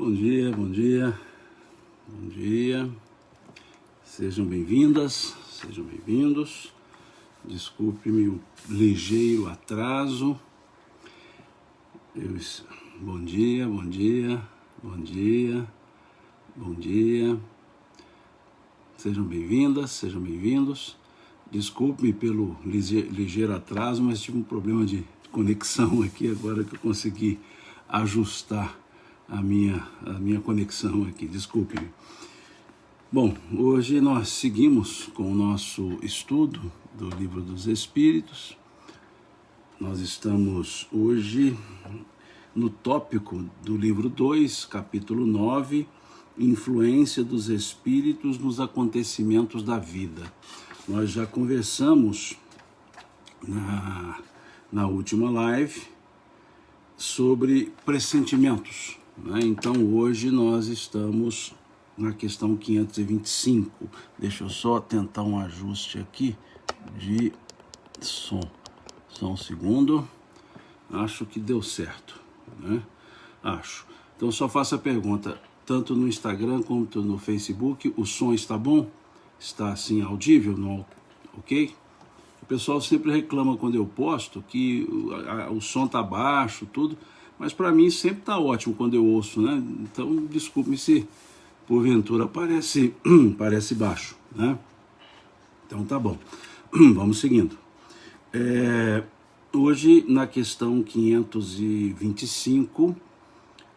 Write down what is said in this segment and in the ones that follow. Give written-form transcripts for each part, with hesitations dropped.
Bom dia, bom dia, bom dia. Sejam bem-vindas, sejam bem-vindos. Desculpe-me o ligeiro atraso. Bom dia, bom dia, bom dia, bom dia. Sejam bem-vindas, sejam bem-vindos. Desculpe-me pelo ligeiro atraso, mas tive um problema de conexão aqui agora que eu consegui ajustar a minha conexão aqui, desculpe-me. Bom, hoje nós seguimos com o nosso estudo do Livro dos Espíritos. Nós estamos hoje no tópico do livro 2, capítulo 9, Influência dos Espíritos nos Acontecimentos da Vida. Nós já conversamos na última live sobre pressentimentos, né? Então hoje nós estamos na questão 525. Deixa eu só tentar um ajuste aqui de som. Só um segundo. Acho que deu certo, né? Acho. Então só faço a pergunta, tanto no Instagram quanto no Facebook, o som está bom? Está assim audível? Não, ok? O pessoal sempre reclama quando eu posto que o som está baixo, tudo, mas para mim sempre está ótimo quando eu ouço, né? Então desculpe-me se porventura parece baixo, né? Então tá bom. Vamos seguindo. Hoje, na questão 525,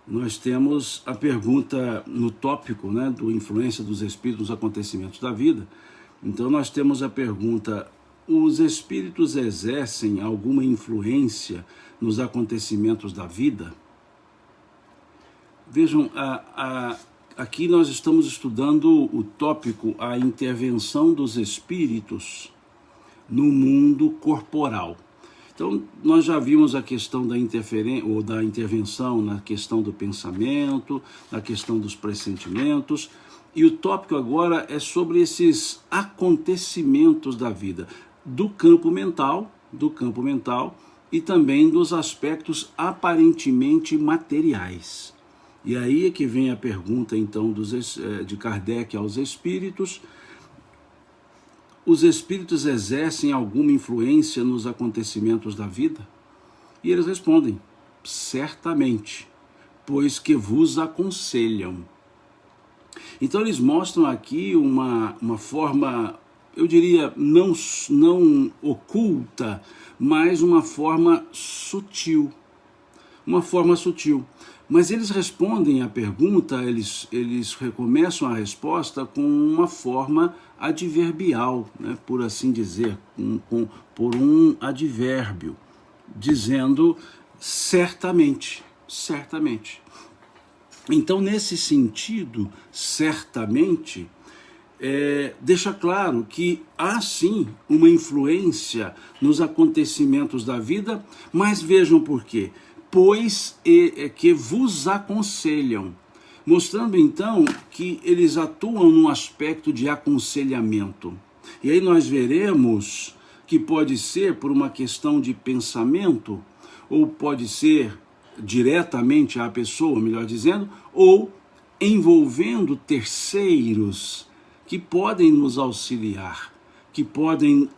nós temos a pergunta no tópico, né, do influência dos espíritos nos acontecimentos da vida. Então nós temos a pergunta: os espíritos exercem alguma influência nos acontecimentos da vida? Vejam, aqui nós estamos estudando o tópico, a intervenção dos espíritos no mundo corporal. Então, nós já vimos a questão da interferência ou da intervenção na questão do pensamento, na questão dos pressentimentos, e o tópico agora é sobre esses acontecimentos da vida, do campo mental e também dos aspectos aparentemente materiais. E aí é que vem a pergunta, então, de Kardec aos espíritos: os espíritos exercem alguma influência nos acontecimentos da vida? E eles respondem: certamente, pois que vos aconselham. Então eles mostram aqui uma forma, eu diria, não oculta, mas uma forma sutil. Uma forma sutil. Mas eles respondem à pergunta, eles recomeçam a resposta com uma forma adverbial, né, por assim dizer, por um advérbio, dizendo certamente, certamente. Então, nesse sentido, certamente, deixa claro que há sim uma influência nos acontecimentos da vida, mas vejam por quê. Pois que vos aconselham, mostrando então que eles atuam num aspecto de aconselhamento. E aí nós veremos que pode ser por uma questão de pensamento, ou pode ser diretamente à pessoa, melhor dizendo, ou envolvendo terceiros que podem nos auxiliar, que podem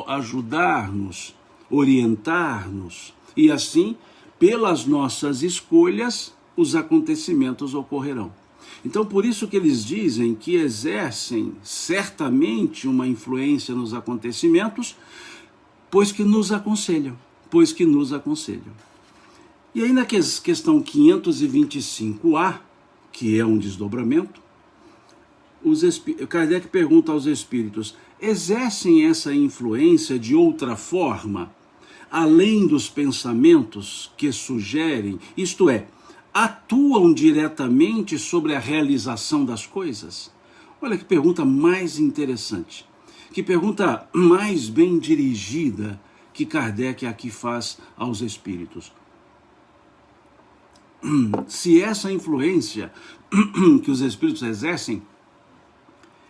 ajudar-nos, orientar-nos, e assim, pelas nossas escolhas, os acontecimentos ocorrerão. Então, por isso que eles dizem que exercem certamente uma influência nos acontecimentos, pois que nos aconselham, E aí na questão 525A, que é um desdobramento, Kardec pergunta aos espíritos: exercem essa influência de outra forma, além dos pensamentos que sugerem, isto é, atuam diretamente sobre a realização das coisas? Olha que pergunta mais interessante, que pergunta mais bem dirigida que Kardec aqui faz aos espíritos. Se essa influência que os espíritos exercem,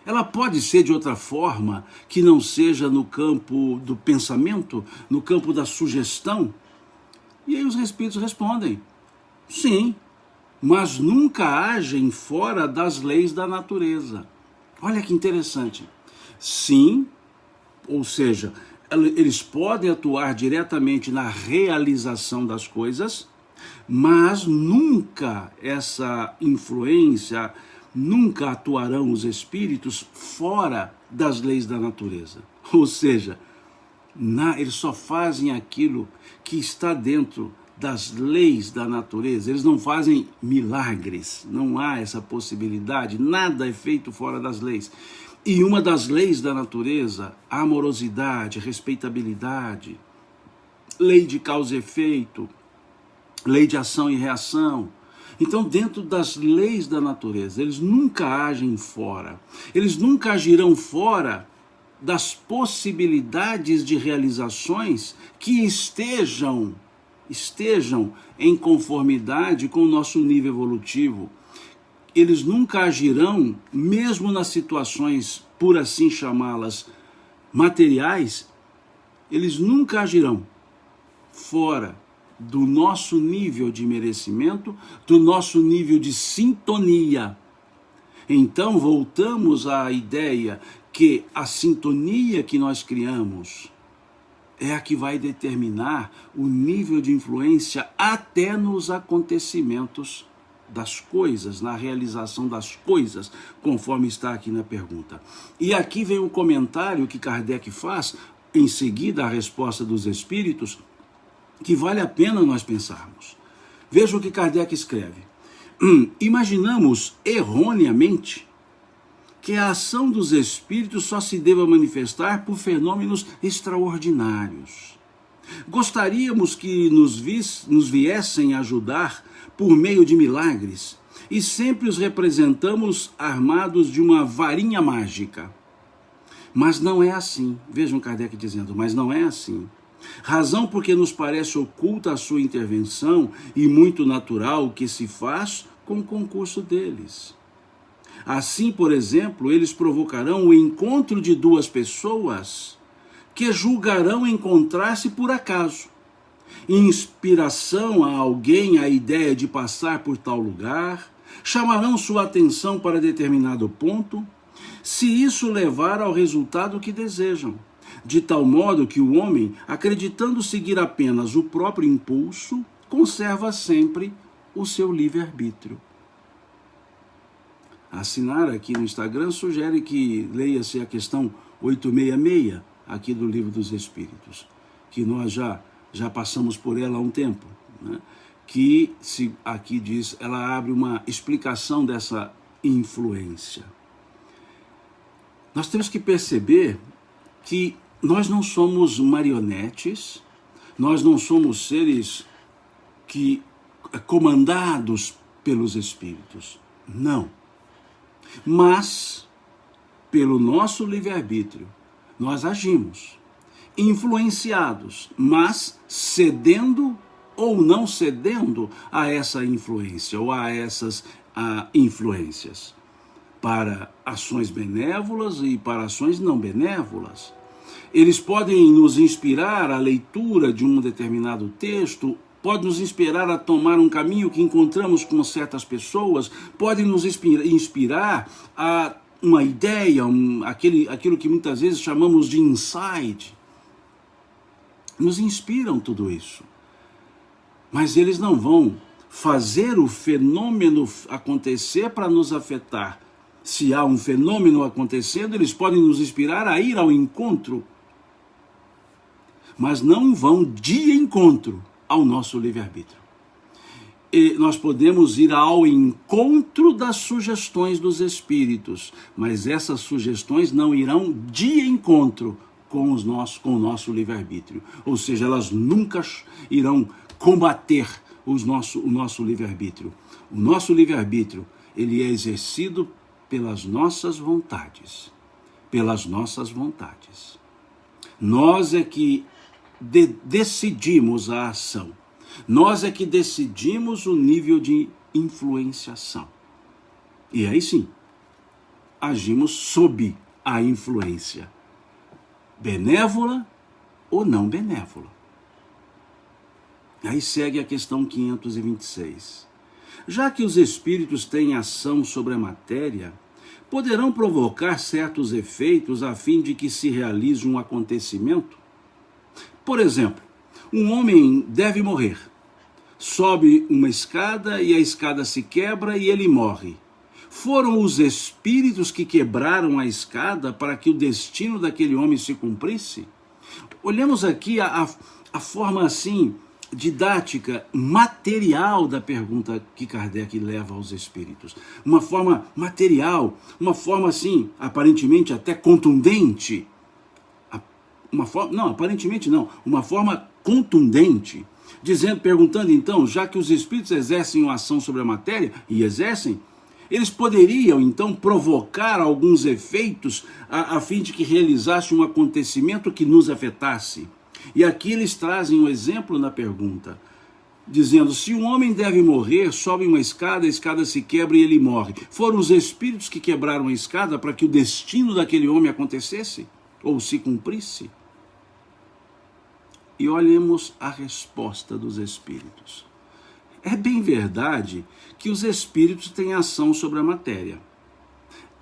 ela pode ser de outra forma, que não seja no campo do pensamento, no campo da sugestão? E aí os espíritos respondem: sim, mas nunca agem fora das leis da natureza. Olha que interessante. Sim, ou seja, eles podem atuar diretamente na realização das coisas, mas nunca essa influência, nunca atuarão os espíritos fora das leis da natureza. Ou seja, eles só fazem aquilo que está dentro das leis da natureza. Eles não fazem milagres, não há essa possibilidade, nada é feito fora das leis. E uma das leis da natureza, amorosidade, respeitabilidade, lei de causa e efeito, lei de ação e reação. Então, dentro das leis da natureza, eles nunca agem fora. Eles nunca agirão fora das possibilidades de realizações que estejam em conformidade com o nosso nível evolutivo. Eles nunca agirão, mesmo nas situações, por assim chamá-las, materiais, eles nunca agirão fora do nosso nível de merecimento, do nosso nível de sintonia. Então, voltamos à ideia que a sintonia que nós criamos é a que vai determinar o nível de influência até nos acontecimentos das coisas, na realização das coisas, conforme está aqui na pergunta. E aqui vem um comentário que Kardec faz, em seguida a resposta dos espíritos, que vale a pena nós pensarmos. Veja o que Kardec escreve. Imaginamos erroneamente que a ação dos espíritos só se deva manifestar por fenômenos extraordinários. Gostaríamos que nos viessem ajudar por meio de milagres, e sempre os representamos armados de uma varinha mágica. Mas não é assim. Vejam Kardec dizendo, mas não é assim. Razão porque nos parece oculta a sua intervenção e muito natural o que se faz com o concurso deles. Assim, por exemplo, eles provocarão o encontro de duas pessoas que julgarão encontrar-se por acaso. Inspiração a alguém a ideia de passar por tal lugar, chamarão sua atenção para determinado ponto, se isso levar ao resultado que desejam, de tal modo que o homem, acreditando seguir apenas o próprio impulso, conserva sempre o seu livre-arbítrio. Assinar aqui no Instagram sugere que leia-se a questão 866 aqui do Livro dos Espíritos, que nós já passamos por ela há um tempo, né? Que aqui diz, ela abre uma explicação dessa influência. Nós temos que perceber que nós não somos marionetes, nós não somos seres comandados pelos espíritos, não. Mas, pelo nosso livre-arbítrio, nós agimos, influenciados, mas cedendo ou não cedendo a essa influência ou a essas influências, para ações benévolas e para ações não benévolas. Eles podem nos inspirar à leitura de um determinado texto, pode nos inspirar a tomar um caminho que encontramos com certas pessoas, pode nos inspirar a uma ideia, aquilo que muitas vezes chamamos de insight. Nos inspiram tudo isso. Mas eles não vão fazer o fenômeno acontecer para nos afetar. Se há um fenômeno acontecendo, eles podem nos inspirar a ir ao encontro, mas não vão de encontro ao nosso livre-arbítrio. E nós podemos ir ao encontro das sugestões dos espíritos, mas essas sugestões não irão de encontro com o nosso livre-arbítrio. Ou seja, elas nunca irão combater o nosso livre-arbítrio. O nosso livre-arbítrio, ele é exercido pelas nossas vontades. Pelas nossas vontades. Nós é que decidimos a ação. Nós é que decidimos o nível de influenciação. E aí sim, agimos sob a influência, benévola ou não benévola. Aí segue a questão 526. Já que os espíritos têm ação sobre a matéria, poderão provocar certos efeitos a fim de que se realize um acontecimento? Por exemplo, um homem deve morrer. Sobe uma escada e a escada se quebra e ele morre. Foram os espíritos que quebraram a escada para que o destino daquele homem se cumprisse? Olhamos aqui a forma assim didática, material da pergunta que Kardec leva aos espíritos. Uma forma material, uma forma assim, aparentemente até contundente. Uma forma contundente, perguntando então, já que os espíritos exercem uma ação sobre a matéria, e exercem, eles poderiam então provocar alguns efeitos a fim de que realizasse um acontecimento que nos afetasse. E aqui eles trazem um exemplo na pergunta, dizendo: se um homem deve morrer, sobe uma escada, a escada se quebra e ele morre. Foram os espíritos que quebraram a escada para que o destino daquele homem acontecesse ou se cumprisse? E olhemos a resposta dos espíritos. É bem verdade que os espíritos têm ação sobre a matéria.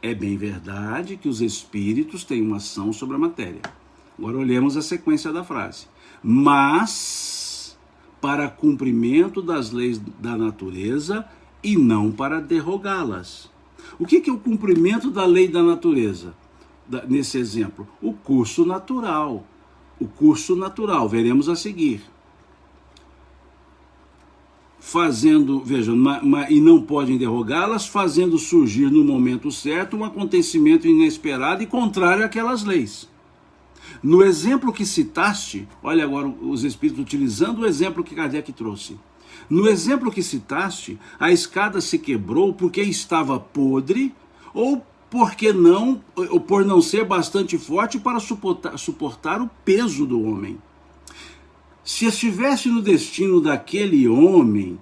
É bem verdade que os espíritos têm uma ação sobre a matéria. Agora olhemos a sequência da frase. Mas para cumprimento das leis da natureza e não para derrogá-las. O que é o cumprimento da lei da natureza? Nesse exemplo, o curso natural. O curso natural, veremos a seguir. E não podem derrogá-las, fazendo surgir no momento certo um acontecimento inesperado e contrário àquelas leis. No exemplo que citaste, olha agora os espíritos utilizando o exemplo que Kardec trouxe. No exemplo que citaste, a escada se quebrou porque estava podre ou por não ser bastante forte para suportar o peso do homem. Se estivesse no destino daquele homem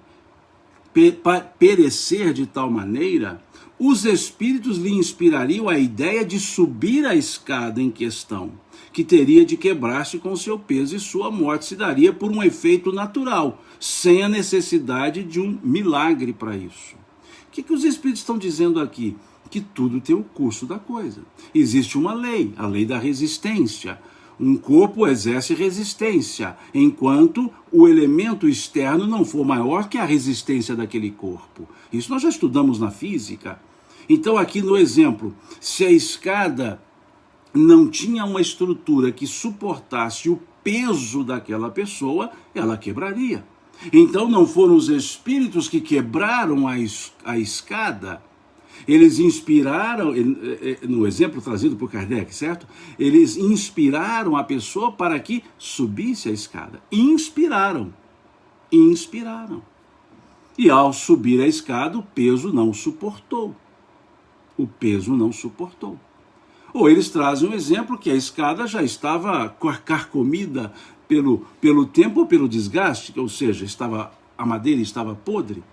perecer de tal maneira, os espíritos lhe inspirariam a ideia de subir a escada em questão, que teria de quebrar-se com seu peso, e sua morte se daria por um efeito natural, sem a necessidade de um milagre para isso. O que os espíritos estão dizendo aqui? Que tudo tem o curso da coisa. Existe uma lei, a lei da resistência. Um corpo exerce resistência, enquanto o elemento externo não for maior que a resistência daquele corpo. Isso nós já estudamos na física. Então aqui no exemplo, se a escada não tinha uma estrutura que suportasse o peso daquela pessoa, ela quebraria. Então não foram os espíritos que quebraram a escada. Eles inspiraram, no exemplo trazido por Kardec, certo? Eles inspiraram a pessoa para que subisse a escada. Inspiraram. E ao subir a escada, o peso não suportou. Ou eles trazem um exemplo que a escada já estava carcomida pelo tempo ou pelo desgaste, ou seja, a madeira estava podre.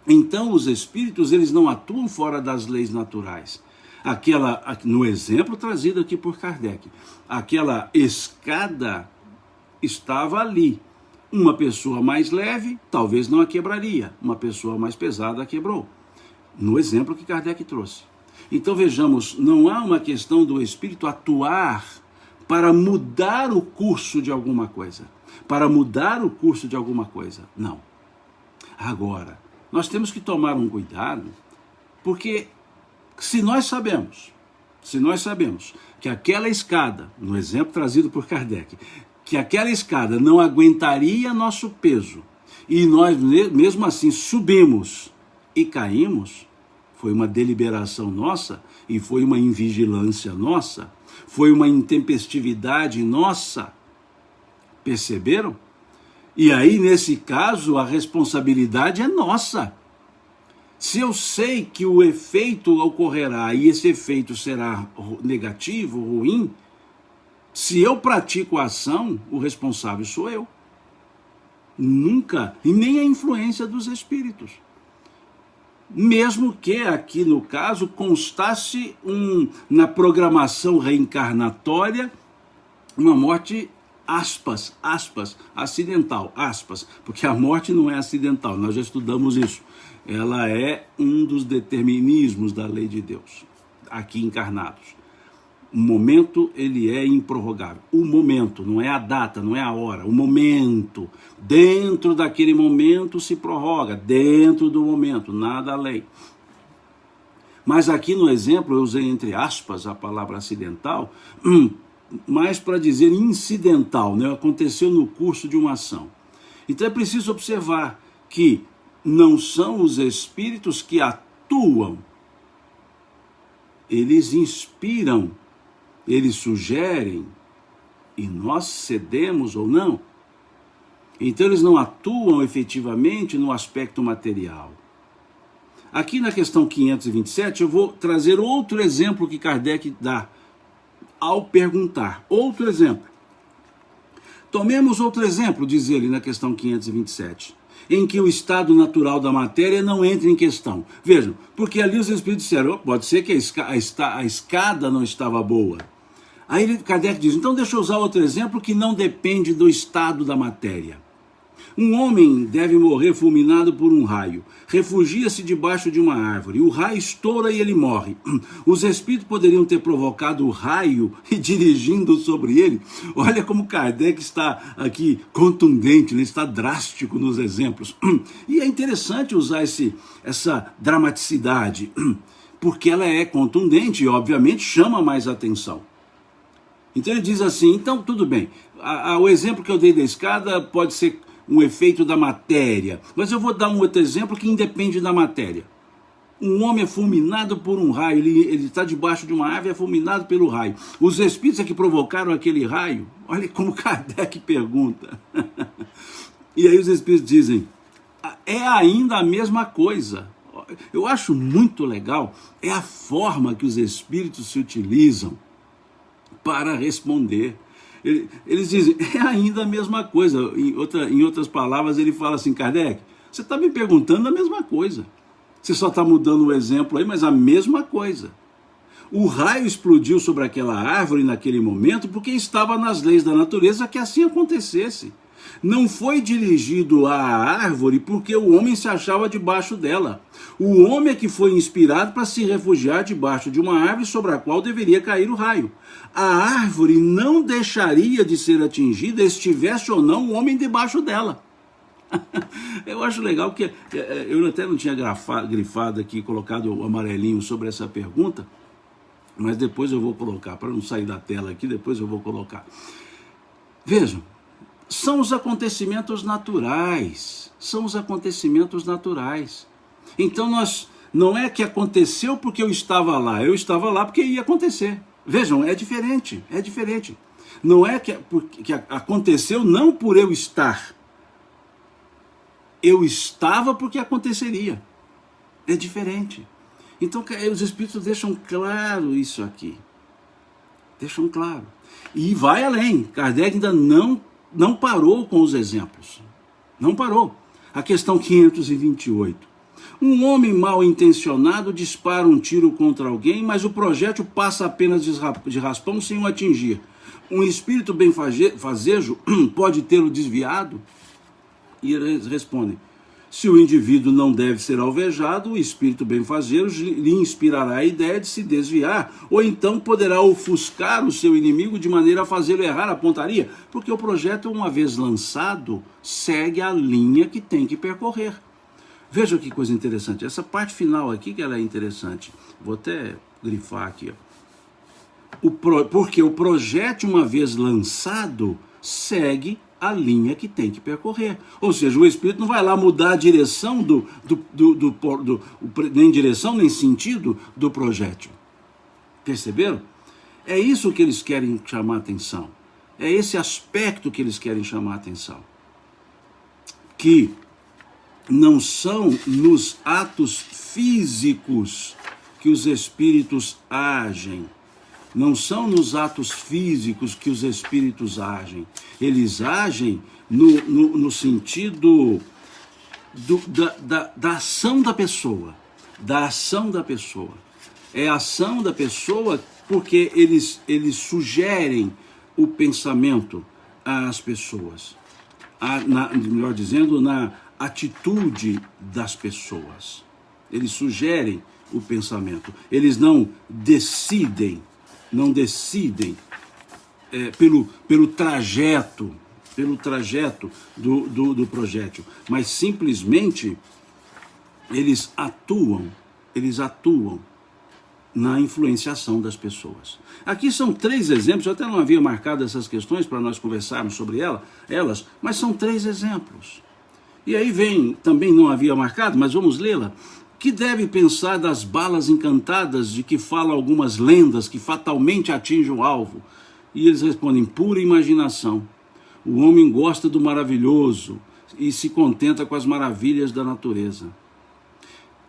Então os espíritos, eles não atuam fora das leis naturais. No exemplo trazido aqui por Kardec, aquela escada estava ali. Uma pessoa mais leve talvez não a quebraria, uma pessoa mais pesada a quebrou. No exemplo que Kardec trouxe. Então vejamos, não há uma questão do espírito atuar para mudar o curso de alguma coisa. Não. Agora, nós temos que tomar um cuidado, porque se nós sabemos que aquela escada, no exemplo trazido por Kardec, que aquela escada não aguentaria nosso peso, e nós mesmo assim subimos e caímos, foi uma deliberação nossa, e foi uma invigilância nossa, foi uma intempestividade nossa, perceberam? E aí, nesse caso, a responsabilidade é nossa. Se eu sei que o efeito ocorrerá e esse efeito será negativo, ruim, se eu pratico a ação, o responsável sou eu. Nunca, e nem a influência dos espíritos. Mesmo que aqui no caso constasse na programação reencarnatória uma morte aspas, acidental, aspas, porque a morte não é acidental, nós já estudamos isso. Ela é um dos determinismos da lei de Deus, aqui encarnados. O momento, ele é improrrogável. O momento, não é a data, não é a hora, o momento. Dentro daquele momento se prorroga, dentro do momento, nada além. Mas aqui no exemplo eu usei entre aspas a palavra acidental, mais para dizer incidental, né? Aconteceu no curso de uma ação. Então é preciso observar que não são os espíritos que atuam, eles inspiram, eles sugerem, e nós cedemos ou não. Então eles não atuam efetivamente no aspecto material. Aqui na questão 527 eu vou trazer outro exemplo que Kardec dá ao perguntar. Outro exemplo. Tomemos outro exemplo, diz ele na questão 527, em que o estado natural da matéria não entra em questão. Vejam, porque ali os espíritos disseram, pode ser que a escada não estava boa. Aí Kardec diz, então deixa eu usar outro exemplo que não depende do estado da matéria. Um homem deve morrer fulminado por um raio. Refugia-se debaixo de uma árvore. O raio estoura e ele morre. Os espíritos poderiam ter provocado o raio e dirigindo sobre ele. Olha como Kardec está aqui contundente, ele está drástico nos exemplos. E é interessante usar essa dramaticidade, porque ela é contundente e, obviamente, chama mais atenção. Então ele diz assim, então tudo bem, o exemplo que eu dei da escada pode ser um efeito da matéria, mas eu vou dar um outro exemplo que independe da matéria. Um homem é fulminado por um raio, ele está debaixo de uma árvore e é fulminado pelo raio. Os espíritos é que provocaram aquele raio? Olha como Kardec pergunta. E aí os espíritos dizem, é ainda a mesma coisa. Eu acho muito legal, é a forma que os espíritos se utilizam para responder. Eles dizem, é ainda a mesma coisa. Em outras palavras, ele fala assim, Kardec, você está me perguntando a mesma coisa. Você só está mudando o exemplo aí, mas a mesma coisa. O raio explodiu sobre aquela árvore naquele momento porque estava nas leis da natureza que assim acontecesse. Não foi dirigido à árvore porque o homem se achava debaixo dela. O homem é que foi inspirado para se refugiar debaixo de uma árvore sobre a qual deveria cair o raio. A árvore não deixaria de ser atingida, estivesse ou não o homem debaixo dela. Eu acho legal que eu até não tinha grifado aqui, colocado o amarelinho sobre essa pergunta, mas depois eu vou colocar, para não sair da tela aqui, depois eu vou colocar. Vejam, são os acontecimentos naturais, são os acontecimentos naturais. Então não é que aconteceu porque eu estava lá porque ia acontecer. Vejam, é diferente, é diferente. Não é que aconteceu não por eu estar. Eu estava porque aconteceria. É diferente. Então os espíritos deixam claro isso aqui. Deixam claro. E vai além. Kardec ainda não parou com os exemplos. Não parou. A questão 528. Um homem mal intencionado dispara um tiro contra alguém, mas o projétil passa apenas de raspão sem o atingir. Um espírito benfazejo pode tê-lo desviado? E eles respondem, se o indivíduo não deve ser alvejado, o espírito benfazejo lhe inspirará a ideia de se desviar, ou então poderá ofuscar o seu inimigo de maneira a fazê-lo errar a pontaria, porque o projétil, uma vez lançado, segue a linha que tem que percorrer. Veja que coisa interessante, essa parte final aqui que ela é interessante, vou até grifar aqui, ó. Porque o projétil, uma vez lançado, segue a linha que tem que percorrer. Ou seja, o espírito não vai lá mudar a direção nem direção nem sentido do projétil. Perceberam? É isso que eles querem chamar a atenção. É esse aspecto que eles querem chamar a atenção. Que não são nos atos físicos que os espíritos agem. Não são nos atos físicos que os espíritos agem. Eles agem no sentido da ação da pessoa. Da ação da pessoa. É a ação da pessoa porque eles sugerem o pensamento, as pessoas, melhor dizendo, na atitude das pessoas. Eles sugerem o pensamento, eles não decidem pelo trajeto do projétil, mas simplesmente eles atuam na influenciação das pessoas. Aqui são 3 exemplos, eu até não havia marcado essas questões para nós conversarmos sobre elas, mas são 3 exemplos. E aí vem, também não havia marcado, mas vamos lê-la. Que deve pensar das balas encantadas de que falam algumas lendas que fatalmente atingem o alvo? E eles respondem, pura imaginação. O homem gosta do maravilhoso e se contenta com as maravilhas da natureza.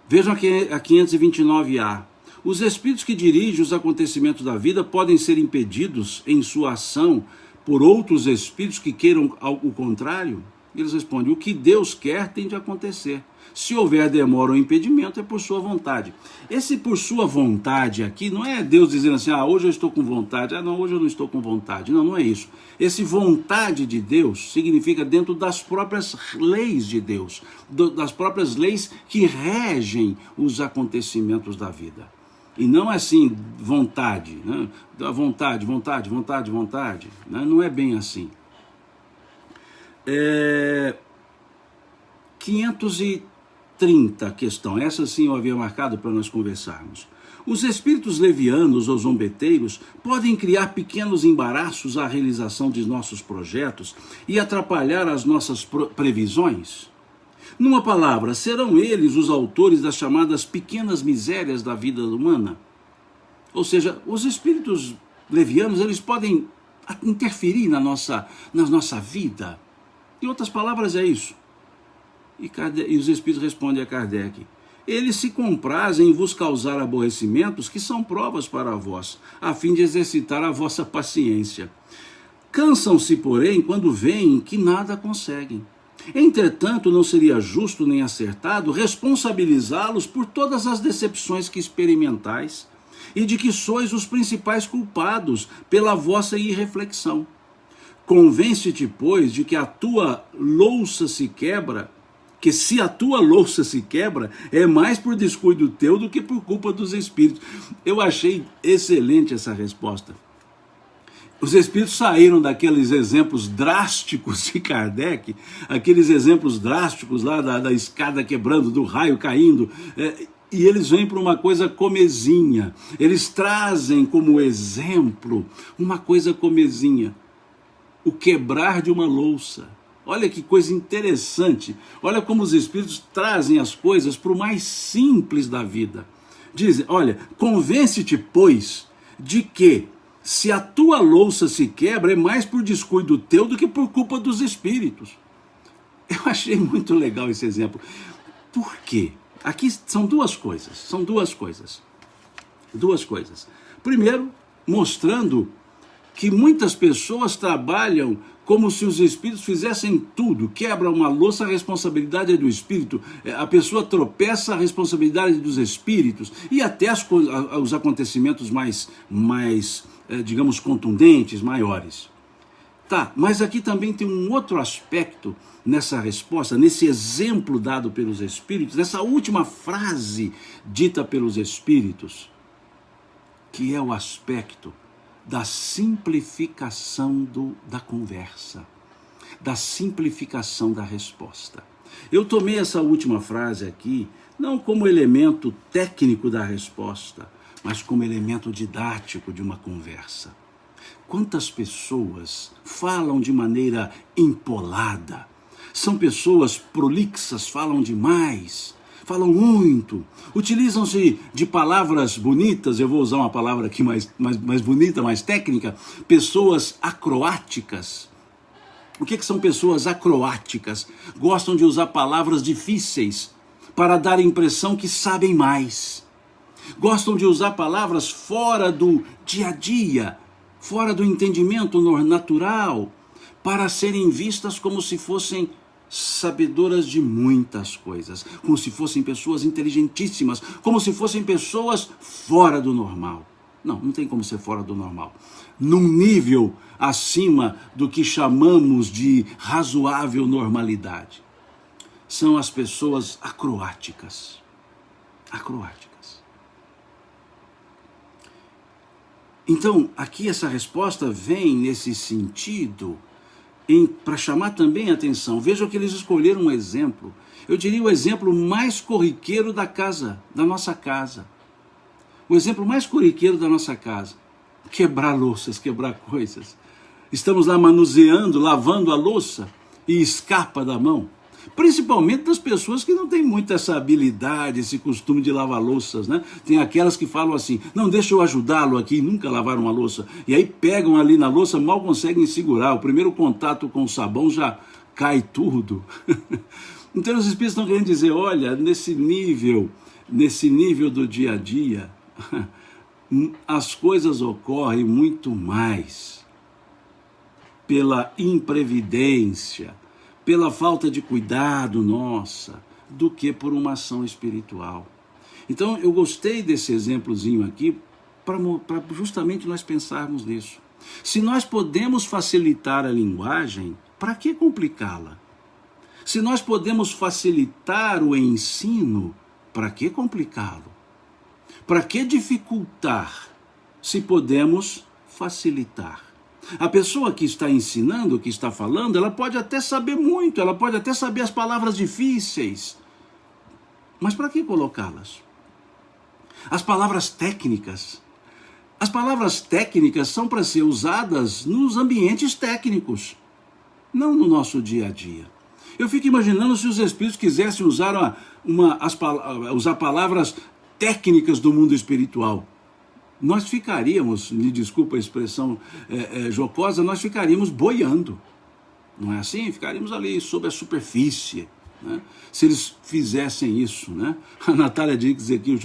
Vejam aqui a 529A. Os espíritos que dirigem os acontecimentos da vida podem ser impedidos em sua ação por outros espíritos que queiram o contrário? Eles respondem, o que Deus quer tem de acontecer. Se houver demora ou impedimento, é por sua vontade. Esse por sua vontade aqui, não é Deus dizendo assim, hoje eu estou com vontade, não, hoje eu não estou com vontade. Não, não é isso. Esse vontade de Deus significa dentro das próprias leis de Deus, das próprias leis que regem os acontecimentos da vida. E não assim, vontade, né? Vontade. Né? Não é bem assim. 530 questão, essa sim eu havia marcado para nós conversarmos. Os espíritos levianos ou zombeteiros podem criar pequenos embaraços à realização de nossos projetos e atrapalhar as nossas previsões? Numa palavra, serão eles os autores das chamadas pequenas misérias da vida humana? Ou seja, os espíritos levianos, eles podem interferir na nossa vida. Em outras palavras, é isso. E os espíritos respondem a Kardec, eles se comprazem em vos causar aborrecimentos que são provas para vós, a fim de exercitar a vossa paciência. Cansam-se, porém, quando veem que nada conseguem. Entretanto, não seria justo nem acertado responsabilizá-los por todas as decepções que experimentais e de que sois os principais culpados pela vossa irreflexão. Convence-te, pois, de que a tua louça se quebra, que se a tua louça se quebra, é mais por descuido teu do que por culpa dos espíritos. Eu achei excelente essa resposta. Os espíritos saíram daqueles exemplos drásticos de Kardec, aqueles exemplos drásticos lá da escada quebrando, do raio caindo, e eles vêm para uma coisa comezinha. Eles trazem como exemplo uma coisa comezinha, o quebrar de uma louça. Olha que coisa interessante, olha como os espíritos trazem as coisas para o mais simples da vida. Dizem, olha, convence-te, pois, de que se a tua louça se quebra, é mais por descuido teu do que por culpa dos espíritos. Eu achei muito legal esse exemplo. Por quê? Aqui são duas coisas. Primeiro, mostrando que muitas pessoas trabalham como se os espíritos fizessem tudo. Quebra uma louça, a responsabilidade é do espírito. A pessoa tropeça, a responsabilidade é dos espíritos. E até os acontecimentos mais digamos, contundentes, maiores. Tá, mas aqui também tem um outro aspecto nessa resposta, nesse exemplo dado pelos espíritos, nessa última frase dita pelos espíritos, que é o aspecto da simplificação da conversa, da simplificação da resposta. Eu tomei essa última frase aqui, não como elemento técnico da resposta, mas como elemento didático de uma conversa. Quantas pessoas falam de maneira empolada? São pessoas prolixas, falam demais, falam muito, utilizam-se de palavras bonitas, eu vou usar uma palavra aqui mais bonita, mais técnica, pessoas acroáticas. O que são pessoas acroáticas? Gostam de usar palavras difíceis para dar a impressão que sabem mais. Gostam de usar palavras fora do dia a dia, fora do entendimento natural, para serem vistas como se fossem sabedoras de muitas coisas, como se fossem pessoas inteligentíssimas, como se fossem pessoas fora do normal. Não tem como ser fora do normal. Num nível acima do que chamamos de razoável normalidade. São as pessoas acroáticas. Acroáticas. Então, aqui essa resposta vem nesse sentido para chamar também a atenção. Vejam que eles escolheram um exemplo. Eu diria o exemplo mais corriqueiro da nossa casa. O exemplo mais corriqueiro da nossa casa. Quebrar louças, quebrar coisas. Estamos lá manuseando, lavando a louça e escapa da mão. Principalmente das pessoas que não têm muito essa habilidade, esse costume de lavar louças, né? Tem aquelas que falam assim, não, deixa eu ajudá-lo aqui, nunca lavaram uma louça. E aí pegam ali na louça, mal conseguem segurar. O primeiro contato com o sabão já cai tudo. Então os Espíritos estão querendo dizer, olha, nesse nível do dia a dia, as coisas ocorrem muito mais pela imprevidência, pela falta de cuidado nossa, do que por uma ação espiritual. Então eu gostei desse exemplozinho aqui para justamente nós pensarmos nisso. Se nós podemos facilitar a linguagem, para que complicá-la? Se nós podemos facilitar o ensino, para que complicá-lo? Para que dificultar, se podemos facilitar? A pessoa que está ensinando, que está falando, ela pode até saber muito, ela pode até saber as palavras difíceis. Mas para que colocá-las? As palavras técnicas são para ser usadas nos ambientes técnicos, não no nosso dia a dia. Eu fico imaginando se os Espíritos quisessem usar usar palavras técnicas do mundo espiritual. Nós ficaríamos, me desculpa a expressão jocosa, nós ficaríamos boiando. Não é assim? Ficaríamos ali sob a superfície. Né? Se eles fizessem isso, né? A Natália diz aqui, o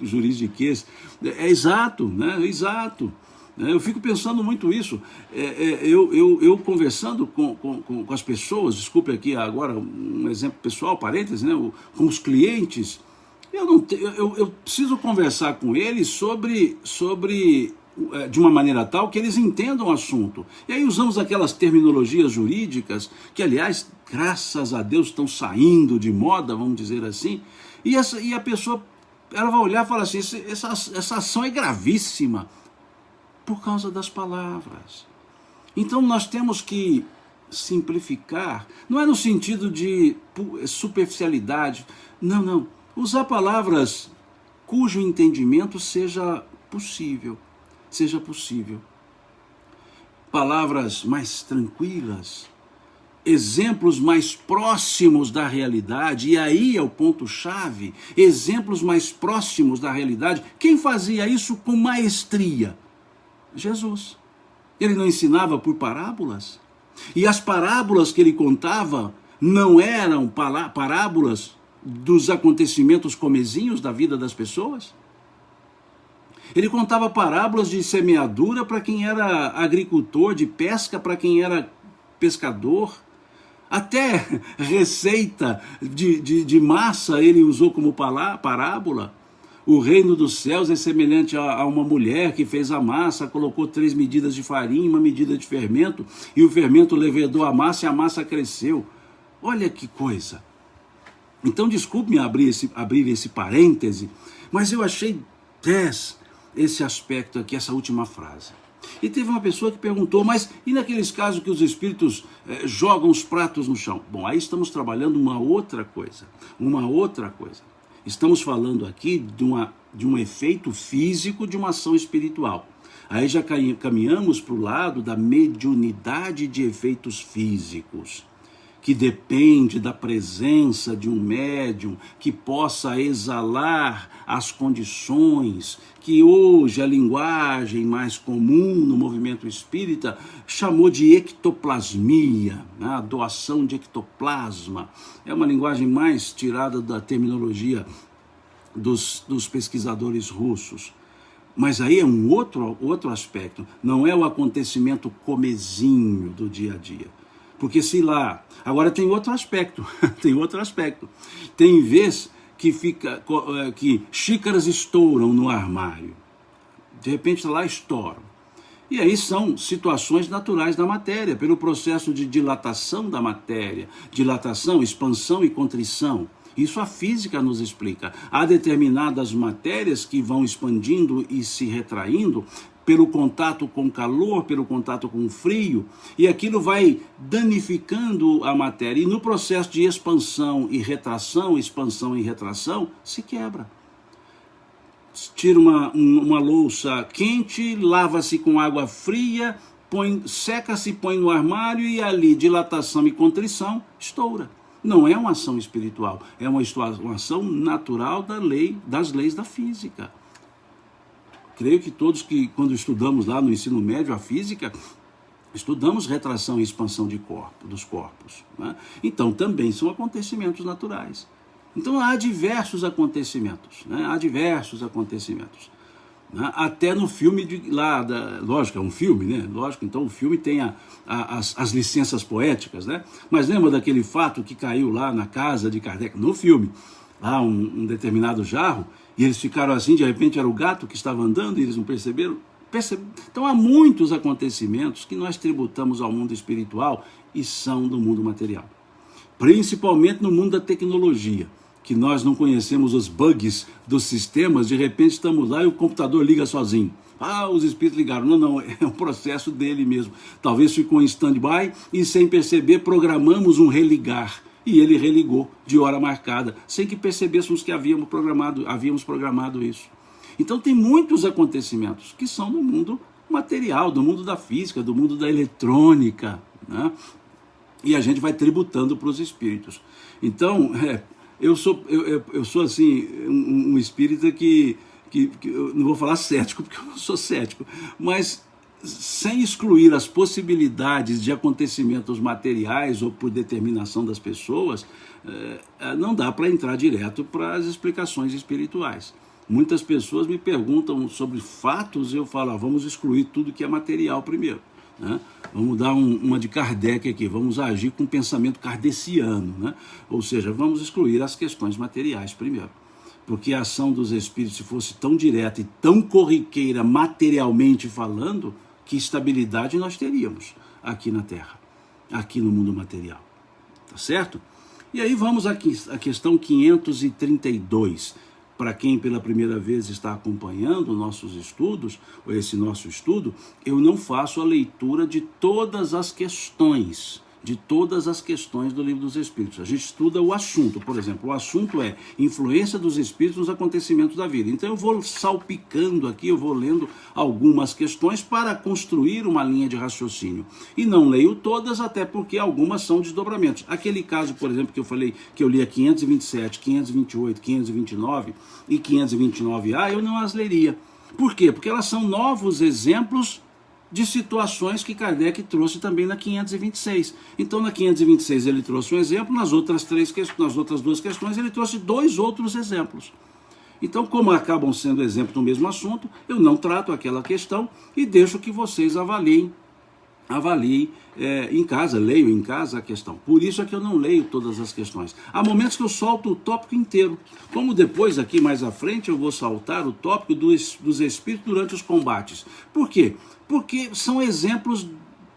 juridiquês, é exato, né? É exato. Eu fico pensando muito isso. Eu conversando com as pessoas, desculpe aqui agora um exemplo pessoal, parênteses, né? Com os clientes, eu preciso conversar com eles sobre de uma maneira tal que eles entendam o assunto. E aí usamos aquelas terminologias jurídicas que, aliás, graças a Deus estão saindo de moda, vamos dizer assim, e a pessoa ela vai olhar e falar assim, essa ação é gravíssima por causa das palavras. Então nós temos que simplificar, não é no sentido de superficialidade, não. Usar palavras cujo entendimento seja possível. Palavras mais tranquilas, exemplos mais próximos da realidade, e aí é o ponto-chave, exemplos mais próximos da realidade. Quem fazia isso com maestria? Jesus. Ele não ensinava por parábolas? E as parábolas que ele contava não eram parábolas dos acontecimentos comezinhos da vida das pessoas? Ele contava parábolas de semeadura para quem era agricultor, de pesca para quem era pescador, até receita de massa ele usou como parábola. O reino dos céus é semelhante a uma mulher que fez a massa, colocou 3 medidas de farinha e 1 medida de fermento, e o fermento levedou a massa e a massa cresceu. Olha que coisa! Então, desculpe-me abrir esse parêntese, mas eu achei esse aspecto aqui, essa última frase. E teve uma pessoa que perguntou, mas e naqueles casos que os espíritos jogam os pratos no chão? Bom, aí estamos trabalhando uma outra coisa. Estamos falando aqui de um efeito físico de uma ação espiritual. Aí já caminhamos para o lado da mediunidade de efeitos físicos, que depende da presença de um médium que possa exalar as condições que hoje a linguagem mais comum no movimento espírita chamou de ectoplasmia, né? A doação de ectoplasma. É uma linguagem mais tirada da terminologia dos pesquisadores russos. Mas aí é um outro aspecto, não é o acontecimento comezinho do dia a dia. Porque se lá... Agora tem outro aspecto, Tem vez que xícaras estouram no armário. De repente lá estouram. E aí são situações naturais da matéria, pelo processo de dilatação da matéria, dilatação, expansão e contrição. Isso a física nos explica. Há determinadas matérias que vão expandindo e se retraindo pelo contato com calor, pelo contato com frio, e aquilo vai danificando a matéria. E no processo de expansão e retração, se quebra. Tira uma louça quente, lava-se com água fria, seca-se, põe no armário e ali dilatação e contrição, estoura. Não é uma ação espiritual, é uma ação natural das leis da física. Creio que todos que, quando estudamos lá no ensino médio a física, estudamos retração e expansão dos corpos, né? Então também são acontecimentos naturais. Então há diversos acontecimentos, né? Né? Até no filme lógico, é um filme, né? Lógico, então o filme tem as licenças poéticas, né? Mas lembra daquele fato que caiu lá na casa de Kardec, no filme, lá um determinado jarro, e eles ficaram assim, de repente era o gato que estava andando e eles não perceberam? Então há muitos acontecimentos que nós tributamos ao mundo espiritual e são do mundo material. Principalmente no mundo da tecnologia, que nós não conhecemos os bugs dos sistemas, de repente estamos lá e o computador liga sozinho. Os espíritos ligaram. Não, é um processo dele mesmo. Talvez ficou em stand-by e sem perceber programamos um religar. E ele religou de hora marcada, sem que percebêssemos que havíamos programado isso. Então tem muitos acontecimentos que são do mundo material, do mundo da física, do mundo da eletrônica, né? E a gente vai tributando para os espíritos. Então, eu sou assim, um espírita que eu não vou falar cético, porque eu não sou cético, mas sem excluir as possibilidades de acontecimentos materiais ou por determinação das pessoas, não dá para entrar direto para as explicações espirituais. Muitas pessoas me perguntam sobre fatos, eu falo, vamos excluir tudo que é material primeiro, né? Vamos dar uma de Kardec aqui, vamos agir com pensamento kardeciano, né? Ou seja, vamos excluir as questões materiais primeiro. Porque a ação dos espíritos, se fosse tão direta e tão corriqueira materialmente falando, que estabilidade nós teríamos aqui na Terra, aqui no mundo material. Tá certo? E aí vamos aqui à questão 532. Para quem pela primeira vez está acompanhando nossos estudos, ou esse nosso estudo, eu não faço a leitura de todas as questões do Livro dos Espíritos. A gente estuda o assunto, por exemplo, o assunto é influência dos espíritos nos acontecimentos da vida. Então eu vou salpicando aqui, eu vou lendo algumas questões para construir uma linha de raciocínio. E não leio todas, até porque algumas são desdobramentos. Aquele caso, por exemplo, que eu falei, que eu li a 527, 528, 529 e 529A, eu não as leria. Por quê? Porque elas são novos exemplos de situações que Kardec trouxe também na 526. Então, na 526 ele trouxe um exemplo, nas outras duas questões ele trouxe 2 outros exemplos. Então, como acabam sendo exemplos do mesmo assunto, eu não trato aquela questão e deixo que vocês avaliem em casa, leio em casa a questão. Por isso é que eu não leio todas as questões. Há momentos que eu solto o tópico inteiro. Como depois, aqui mais à frente, eu vou saltar o tópico dos espíritos durante os combates. Por quê? Porque são exemplos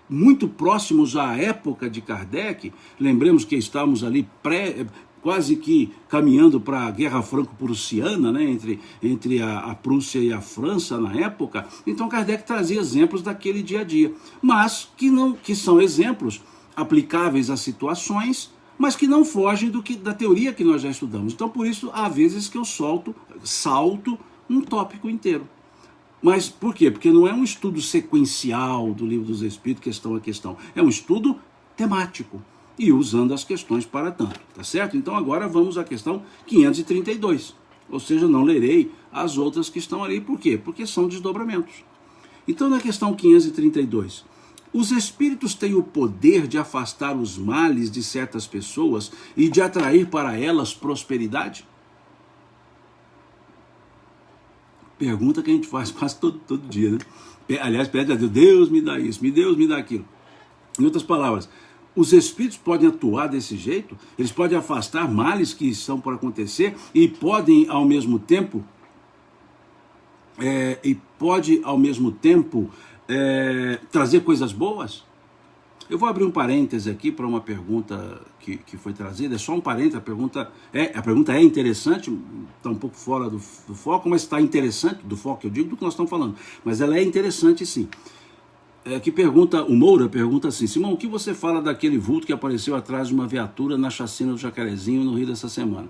muito próximos à época de Kardec. Lembremos que estávamos ali quase que caminhando para a Guerra Franco-Prussiana, né, entre a Prússia e a França na época. Então Kardec trazia exemplos daquele dia a dia, mas que são exemplos aplicáveis a situações, mas que não fogem da teoria que nós já estudamos. Então por isso há vezes que eu salto um tópico inteiro. Mas por quê? Porque não é um estudo sequencial do Livro dos Espíritos, questão a questão. É um estudo temático e usando as questões para tanto, tá certo? Então agora vamos à questão 532. Ou seja, não lerei as outras que estão ali. Por quê? Porque são desdobramentos. Então na questão 532, os espíritos têm o poder de afastar os males de certas pessoas e de atrair para elas prosperidade? Pergunta que a gente faz quase todo dia, né? Aliás, pede a Deus, Deus me dá isso, Deus me dá aquilo. Em outras palavras, os espíritos podem atuar desse jeito? Eles podem afastar males que estão por acontecer e podem, ao mesmo tempo, e pode, ao mesmo tempo, trazer coisas boas? Eu vou abrir um parêntese aqui para uma pergunta que foi trazida, é só um parêntese, a pergunta é interessante, está um pouco fora do foco, mas está interessante, do foco que eu digo, do que nós estamos falando, mas ela é interessante sim. O Moura pergunta assim: Simão, o que você fala daquele vulto que apareceu atrás de uma viatura na chacina do Jacarezinho no Rio dessa semana?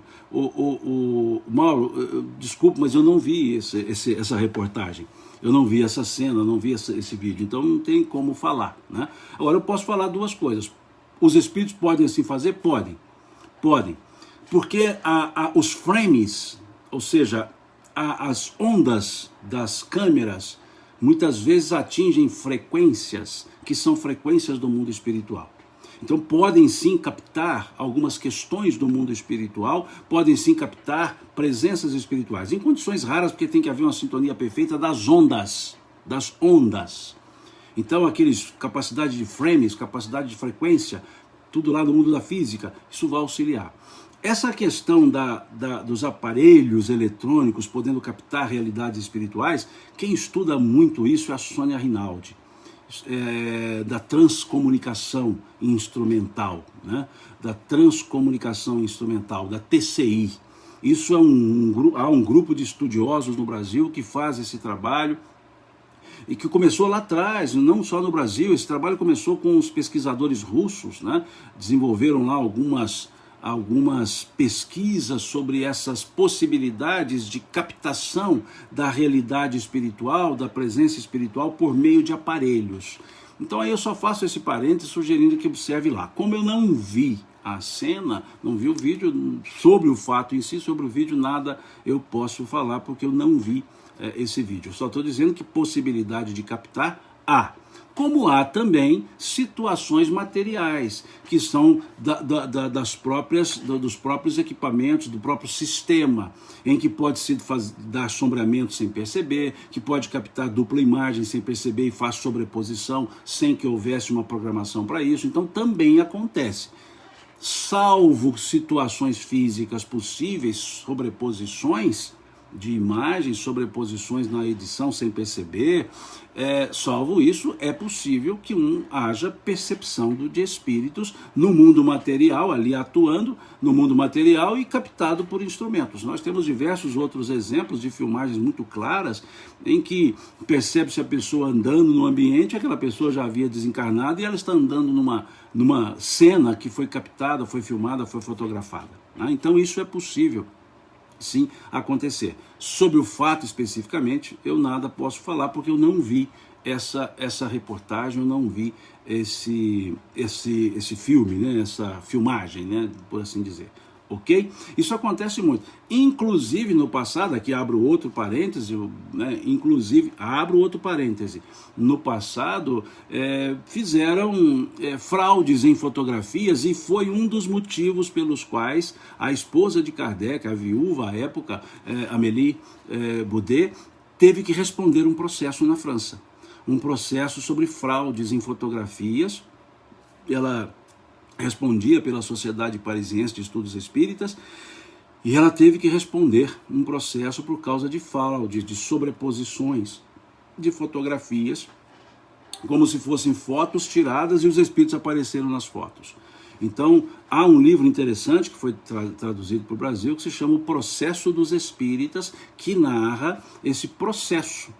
Mauro, desculpe, mas eu não vi essa reportagem. Eu não vi essa cena, não vi esse vídeo, então não tem como falar, né? Agora, eu posso falar duas coisas. Os espíritos podem assim fazer? Podem. Porque os frames, ou seja, as ondas das câmeras, muitas vezes atingem frequências que são frequências do mundo espiritual. Então podem sim captar algumas questões do mundo espiritual, podem sim captar presenças espirituais, em condições raras, porque tem que haver uma sintonia perfeita das ondas. Então aqueles capacidade de frames, capacidade de frequência, tudo lá no mundo da física, isso vai auxiliar. Essa questão dos aparelhos eletrônicos podendo captar realidades espirituais, quem estuda muito isso é a Sônia Rinaldi, da transcomunicação instrumental, né? Da transcomunicação instrumental, da TCI. Isso há um grupo de estudiosos no Brasil que faz esse trabalho e que começou lá atrás, não só no Brasil. Esse trabalho começou com os pesquisadores russos, né? Desenvolveram lá algumas pesquisas sobre essas possibilidades de captação da realidade espiritual, da presença espiritual por meio de aparelhos. Então aí eu só faço esse parênteses sugerindo que observe lá. Como eu não vi a cena, não vi o vídeo, sobre o fato em si, sobre o vídeo nada eu posso falar porque eu não vi esse vídeo. Eu só estou dizendo que possibilidade de captar há. Como há também situações materiais, que são dos próprios equipamentos, do próprio sistema, em que pode se dar sombreamento sem perceber, que pode captar dupla imagem sem perceber e faz sobreposição sem que houvesse uma programação para isso. Então também acontece. Salvo situações físicas possíveis, sobreposições de imagens, sobreposições na edição sem perceber, salvo isso, é possível que haja percepção de espíritos no mundo material, ali atuando no mundo material e captado por instrumentos. Nós temos diversos outros exemplos de filmagens muito claras em que percebe-se a pessoa andando no ambiente, aquela pessoa já havia desencarnado e ela está andando numa cena que foi captada, foi filmada, foi fotografada, né? Então isso é possível sim acontecer. Sobre o fato especificamente, eu nada posso falar porque eu não vi essa reportagem, eu não vi esse filme, né, essa filmagem, né, por assim dizer. Ok? Isso acontece muito. Inclusive no passado, aqui abro outro parêntese, né? No passado fizeram fraudes em fotografias e foi um dos motivos pelos quais a esposa de Kardec, a viúva à época, Amélie Baudet, teve que responder um processo na França. Um processo sobre fraudes em fotografias. Ela respondia pela Sociedade Parisiense de Estudos Espíritas, e ela teve que responder um processo por causa de fraude, de sobreposições de fotografias, como se fossem fotos tiradas e os espíritos apareceram nas fotos. Então, há um livro interessante que foi traduzido para o Brasil, que se chama O Processo dos Espíritas, que narra esse processo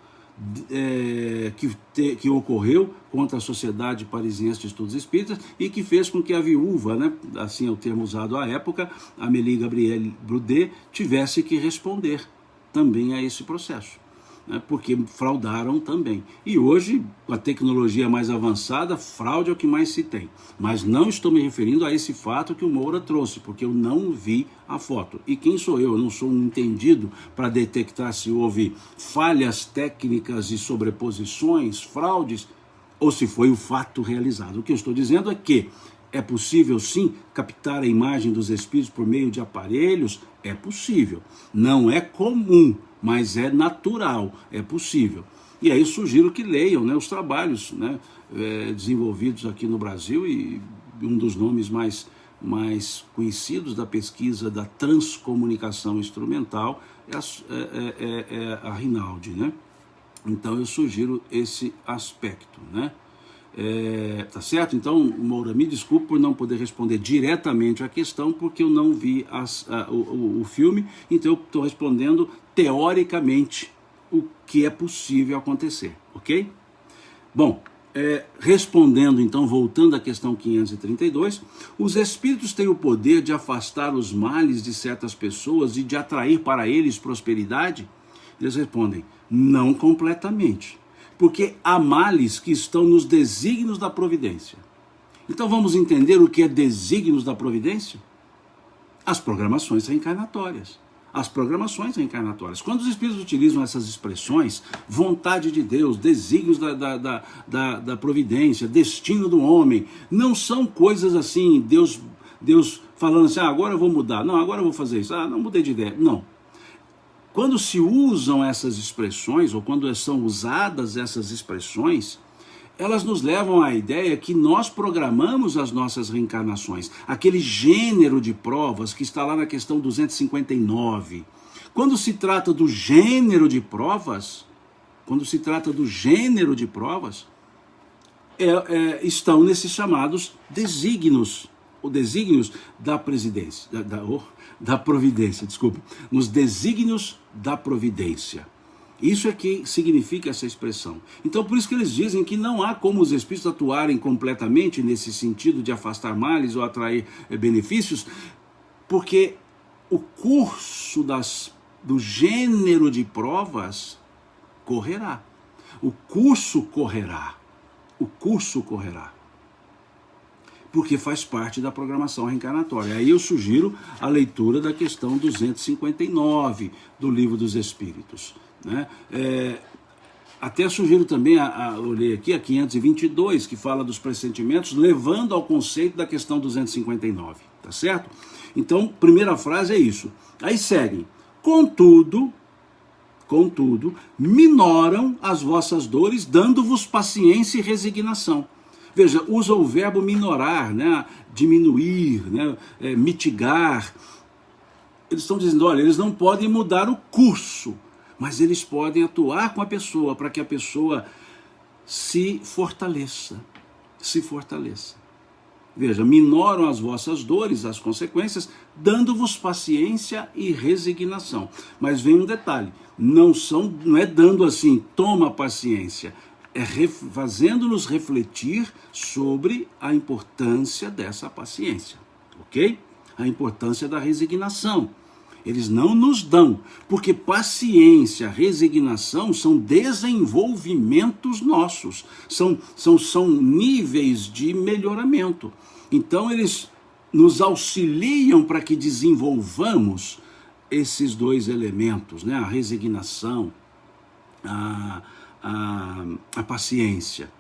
que ocorreu contra a Sociedade Parisiense de Estudos Espíritas e que fez com que a viúva, né, assim é o termo usado à época, Amélie Gabrielle Baudet, tivesse que responder também a esse processo, né, porque fraudaram também. E hoje, com a tecnologia mais avançada, fraude é o que mais se tem. Mas não estou me referindo a esse fato que o Moura trouxe, porque eu não vi a foto. E quem sou eu? Eu não sou um entendido para detectar se houve falhas técnicas e sobreposições, fraudes, ou se foi o fato realizado. O que eu estou dizendo é que é possível sim captar a imagem dos espíritos por meio de aparelhos? É possível. Não é comum, mas é natural, é possível. E aí sugiro que leiam, né, os trabalhos, né, desenvolvidos aqui no Brasil, e um dos nomes mais mais conhecidos da pesquisa da transcomunicação instrumental é a Rinaldi, né? Então eu sugiro esse aspecto, né? Tá certo? Então, Moura, me desculpe por não poder responder diretamente a questão, porque eu não vi o filme, então eu estou respondendo teoricamente o que é possível acontecer, ok? Bom, respondendo então, voltando à questão 532, os espíritos têm o poder de afastar os males de certas pessoas e de atrair para eles prosperidade? Eles respondem, não completamente, porque há males que estão nos desígnios da providência. Então vamos entender o que é desígnios da providência? As programações reencarnatórias. As programações reencarnatórias. Quando os espíritos utilizam essas expressões, vontade de Deus, desígnios da providência, destino do homem, não são coisas assim, Deus falando assim, agora eu vou mudar, não, agora eu vou fazer isso, não, mudei de ideia, não. Quando se usam essas expressões, ou quando são usadas essas expressões, elas nos levam à ideia que nós programamos as nossas reencarnações, aquele gênero de provas que está lá na questão 259. Quando se trata do gênero de provas, estão nesses chamados desígnios, ou desígnios da presidência, da providência, desculpa, nos desígnios da providência. Isso é que significa essa expressão. Então, por isso que eles dizem que não há como os espíritos atuarem completamente nesse sentido de afastar males ou atrair benefícios, porque o curso do gênero de provas correrá. O curso correrá. Porque faz parte da programação reencarnatória. Aí eu sugiro a leitura da questão 259 do Livro dos Espíritos, né? Até sugiro também, eu leio aqui a 522, que fala dos pressentimentos, levando ao conceito da questão 259, tá certo? Então, primeira frase é isso. Aí seguem, contudo, minoram as vossas dores, dando-vos paciência e resignação. Veja, usa o verbo minorar, né? Diminuir, né? Mitigar. Eles estão dizendo, olha, eles não podem mudar o curso, mas eles podem atuar com a pessoa para que a pessoa se fortaleça. Veja, minoram as vossas dores, as consequências, dando-vos paciência e resignação. Mas vem um detalhe, não é dando assim, toma paciência, é fazendo-nos refletir sobre a importância dessa paciência, ok? A importância da resignação. Eles não nos dão, porque paciência, resignação são desenvolvimentos nossos, são níveis de melhoramento. Então eles nos auxiliam para que desenvolvamos esses dois elementos, né? A resignação, a paciência.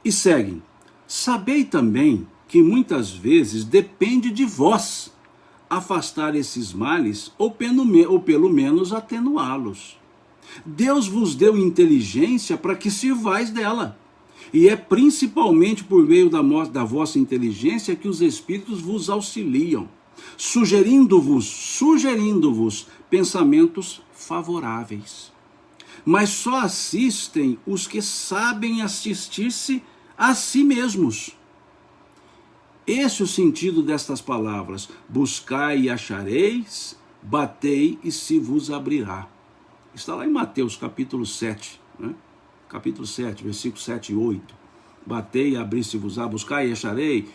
E seguem, sabei também que muitas vezes depende de vós afastar esses males ou pelo menos atenuá-los. Deus vos deu inteligência para que sirvais dela, e é principalmente por meio da vossa inteligência que os espíritos vos auxiliam, sugerindo-vos pensamentos favoráveis. Mas só assistem os que sabem assistir-se a si mesmos. Esse é o sentido destas palavras: buscai e achareis, batei e se vos abrirá. Está lá em Mateus capítulo 7, né? Capítulo 7, versículos 7 e 8. Batei e abri-se-vos-á, buscai e acharei,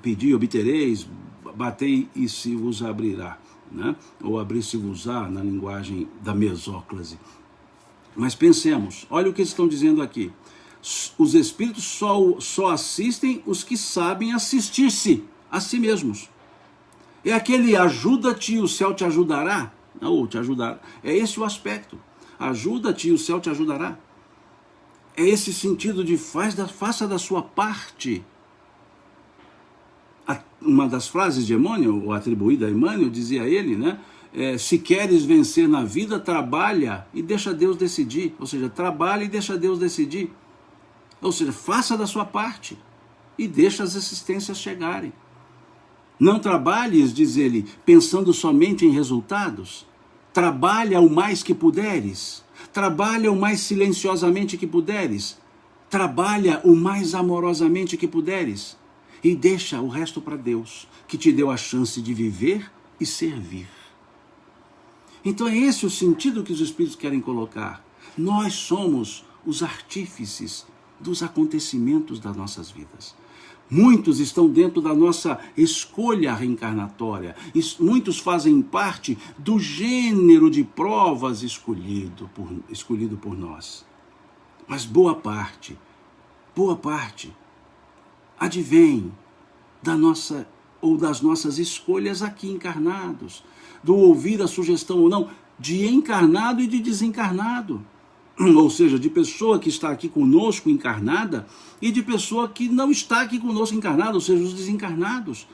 pedi e obtereis, batei e se vos abrirá, né? Ou abrir-se-vos-á na linguagem da mesóclise. Mas pensemos, olha o que eles estão dizendo aqui. Os espíritos só assistem os que sabem assistir-se a si mesmos. É aquele ajuda-te e o céu te ajudará, ou te ajudará. É esse o aspecto. Ajuda-te e o céu te ajudará. É esse sentido de faça da sua parte. Uma das frases de Emmanuel, ou atribuída a Emmanuel, dizia ele, né? Se queres vencer na vida, trabalha e deixa Deus decidir. Ou seja, trabalha e deixa Deus decidir. Ou seja, faça da sua parte e deixa as assistências chegarem. Não trabalhes, diz ele, pensando somente em resultados. Trabalha o mais que puderes. Trabalha o mais silenciosamente que puderes. Trabalha o mais amorosamente que puderes. E deixa o resto para Deus, que te deu a chance de viver e servir. Então é esse o sentido que os Espíritos querem colocar. Nós somos os artífices dos acontecimentos das nossas vidas. Muitos estão dentro da nossa escolha reencarnatória. Muitos fazem parte do gênero de provas escolhido por nós. Mas boa parte, advém da nossa ou das nossas escolhas aqui encarnados, do ouvir a sugestão ou não, de encarnado e de desencarnado. Ou seja, de pessoa que está aqui conosco encarnada e de pessoa que não está aqui conosco encarnada, ou seja, os desencarnados.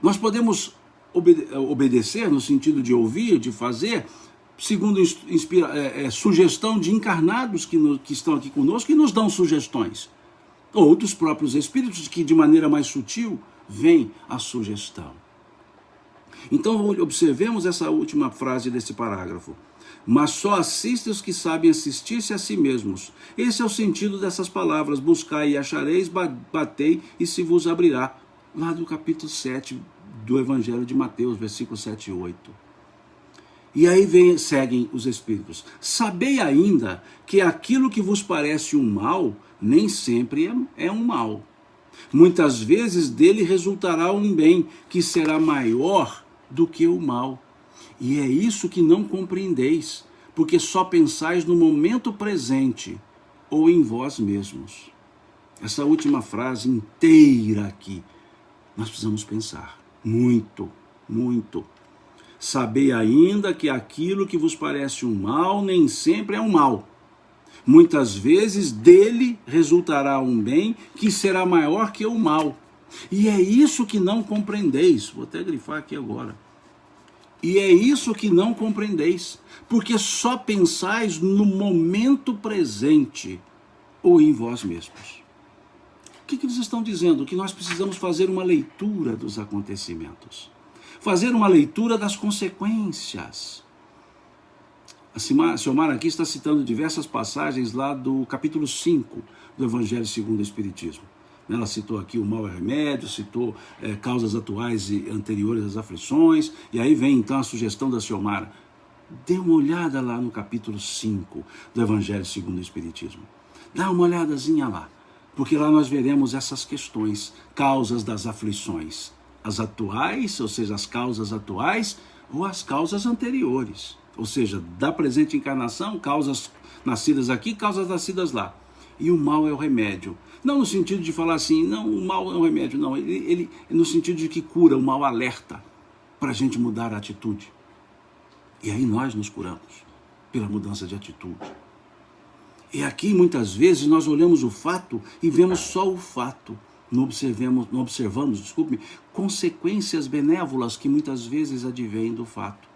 Nós podemos obedecer no sentido de ouvir, de fazer, segundo sugestão de encarnados que estão aqui conosco e nos dão sugestões. Ou dos próprios espíritos que de maneira mais sutil vem a sugestão. Então observemos essa última frase desse parágrafo. Mas só assiste os que sabem assistir-se a si mesmos. Esse é o sentido dessas palavras. Buscai e achareis, batei e se vos abrirá. Lá do capítulo 7 do Evangelho de Mateus, versículos 7 e 8. E aí seguem os Espíritos. Sabei ainda que aquilo que vos parece um mal, nem sempre é um mal. Muitas vezes dele resultará um bem, que será maior do que o mal. E é isso que não compreendeis, porque só pensais no momento presente ou em vós mesmos. Essa última frase inteira aqui, nós precisamos pensar muito, muito. Sabei ainda que aquilo que vos parece um mal, nem sempre é um mal. Muitas vezes dele resultará um bem que será maior que o mal. E é isso que não compreendeis. Vou até grifar aqui agora. E é isso que não compreendeis, porque só pensais no momento presente ou em vós mesmos. O que eles estão dizendo? Que nós precisamos fazer uma leitura dos acontecimentos, fazer uma leitura das consequências. A Ciomara aqui está citando diversas passagens lá do capítulo 5 do Evangelho segundo o Espiritismo. Ela citou aqui o mal é remédio, citou causas atuais e anteriores às aflições, e aí vem então a sugestão da Ciomara. Dê uma olhada lá no capítulo 5 do Evangelho segundo o Espiritismo. Dá uma olhadazinha lá, porque lá nós veremos essas questões, causas das aflições, as atuais, ou seja, as causas atuais, ou as causas anteriores, ou seja, da presente encarnação, causas nascidas aqui, causas nascidas lá. E o mal é o remédio. Não no sentido de falar assim, não, o mal é um remédio, não. Ele no sentido de que cura, o mal alerta para a gente mudar a atitude. E aí nós nos curamos pela mudança de atitude. E aqui muitas vezes nós olhamos o fato e vemos só o fato. Não observamos, consequências benévolas que muitas vezes advêm do fato.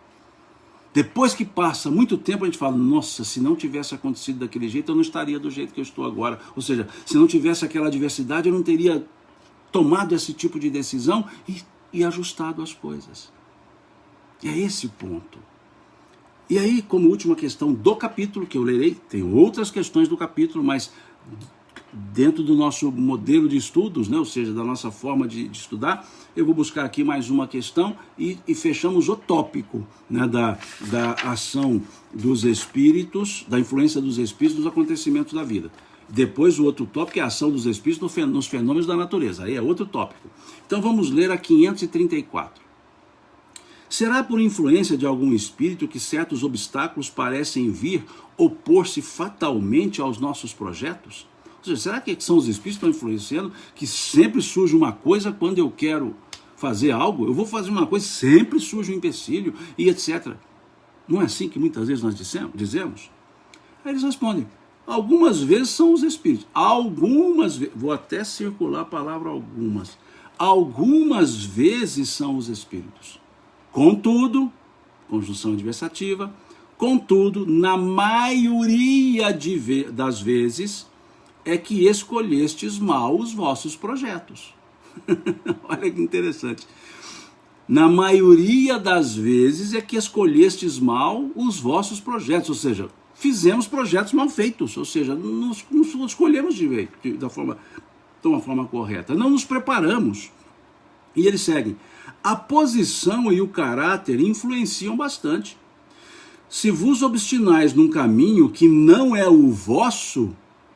Depois que passa muito tempo, a gente fala, nossa, se não tivesse acontecido daquele jeito, eu não estaria do jeito que eu estou agora. Ou seja, se não tivesse aquela adversidade, eu não teria tomado esse tipo de decisão e ajustado as coisas. E é esse o ponto. E aí, como última questão do capítulo, que eu lerei, tem outras questões do capítulo, mas dentro do nosso modelo de estudos, né, ou seja, da nossa forma de estudar, eu vou buscar aqui mais uma questão e fechamos o tópico, né, da ação dos espíritos, da influência dos espíritos nos acontecimentos da vida. Depois o outro tópico é a ação dos espíritos nos fenômenos da natureza, aí é outro tópico. Então vamos ler a 534. Será por influência de algum espírito que certos obstáculos parecem vir opor-se fatalmente aos nossos projetos? Ou seja, será que são os espíritos que estão influenciando que sempre surge uma coisa quando eu quero fazer algo? Eu vou fazer uma coisa, sempre surge um empecilho e etc. Não é assim que muitas vezes nós dizemos? Aí eles respondem, algumas vezes são os espíritos. Algumas vezes, vou até circular a palavra algumas. Algumas vezes são os espíritos. Contudo, conjunção adversativa, contudo, na maioria das vezes, é que escolhestes mal os vossos projetos. Olha que interessante. Na maioria das vezes é que escolhestes mal os vossos projetos, ou seja, fizemos projetos mal feitos, ou seja, não escolhemos de uma forma correta, não nos preparamos. E eles seguem: a posição e o caráter influenciam bastante. Se vos obstinais num caminho que não é o vosso,